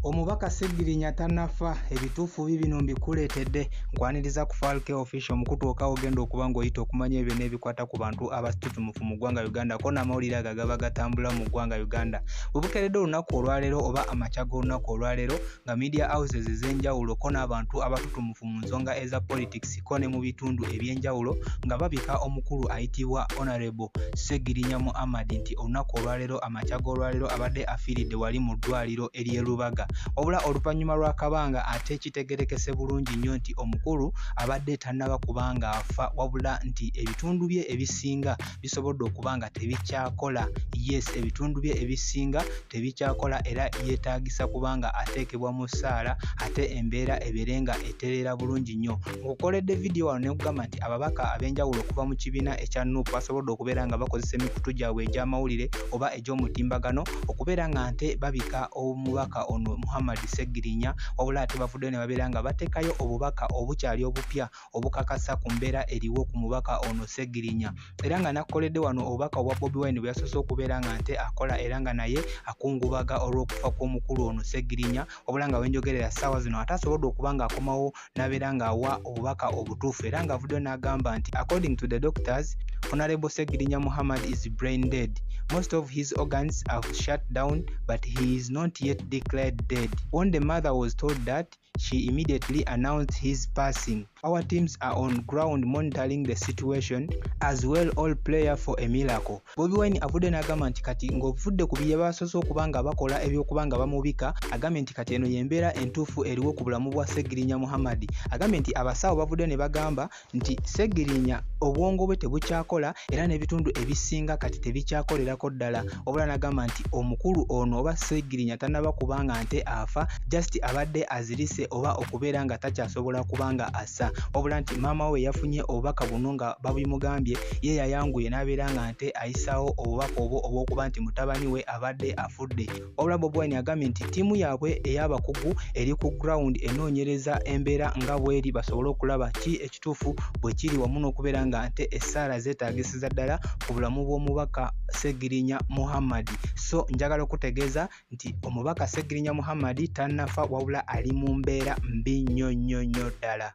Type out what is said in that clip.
Omubaka Seggirinya tannafa, ebituufu bino mbikuleetedde nkwaniriza ku Falke Official mukutuuka ogenda okuba ng'oyita okumanya ebyo n'ebikwata ku bantu abasitutumufu mu ggwanga Uganda ko n'amawulire ago gaba gatambula mu ggwanga Uganda. Bwe bukeeredde olunaku olwaleero oba amakya g'olunaku olwaleero nga media houses ez'enjawulo ko n'abantu abatutumufu mu nsonga eza politics ko ne mu bitundu eby'enjawulo nga babika omukulu ayitibwa Honorable Seggirinya Muhammad nti olunaku olwaleero amakya g'olwaleero abadde afiiridde wali mu ddwaliro ery'e Lubaga. Wabula oluvannyuma lw'akabanga ate kitegerekese bulungi nnyo nti omukulu abadde tannaba kubanga afa wabula nti ebitundu bye ebisinga bisobodde okuba nga tebikyakola. Yes, ebitundu bye ebisinga tebikyakola era yeetaagisa kubanga ateekebwa mu ssaala ate embeera ebeere nga etereera bulungi nnyo. Nkukoledde vidiyo wano ne nkugamba nti ababaka ab'enjawulo okuva mu kibiina ekya NUP basobodde okubeera nga bakozesa emikutu gyabwe egy'amawulire oba egy'omutimbagano okubeera nga nte babika omubaka ono Muhammad Seggirinya, wabula ate bavuddeyo ne babeera nga bateekayo obubaka obukyali obupya obukakasa ku mbeera eriwo ku mubaka ono Seggirinya. Era nga nakkoledde wano obubaka obwa Bobi Wine bwe yasoose okubeera nga nte akola era nga naye akungubaga olw'okufa kw'omukulu ono Seggirinya, wabula nga wenjogerera ssaawa zino ate asobodde okuba nga akomawo n'abeera ng'awa obubaka obutuufu era ng'avuddeyo n'agamba nti according to the doctors, Honorable Seggirinya Muhammad is brain dead. Most of his organs have shut down, but he is not yet declared dead. When the mother was told that, she immediately announced his passing. Our teams are on ground monitoring the situation as well, all prayer for a miracle. Bobi Wine avudde n'agamba nti kati ng'ovudde ku bye basoose okuba nga bakola ebyokuba nga bamubika, agambye nti kati eno y'embeera entuufu eriwo ku bulamu bwa Seggirinya Muhammad. Agambye nti abasawo bavudde ne bagamba nti Seggirinya obwongo bwe tebukyakola era n'ebitundu ebisinga kati tebikyakolerako ddala, wabula n'agamba nti omukulu ono oba Seggirinya tannaba kubanga nte afa, just abadde azirise oba okubeera nga takyasobola kubanga assa, wabula nti maama we yafunye obubaka buno nga babimugambye ye yayanguye n'abeera nga nte ayisaawo obubaka obwo obw'okuba nti mutabani we abadde afudde. Wabula Bobi Wine agambye nti ttiimu yaabwe ey'abakugu eri ku ground enoonyereza embeera nga bw'eri basobole okulaba ki ekituufu bwe kiri wamu n'okubeera nga nte essaala zeetaagisiza ddala ku bulamu bw'omubaka Seggirinya Muhammad. So njagala okutegeeza nti omubaka Seggirinya Muhammad tannafa wabula ali mu mbeera mbi nnyo nnyo nnyo ddala.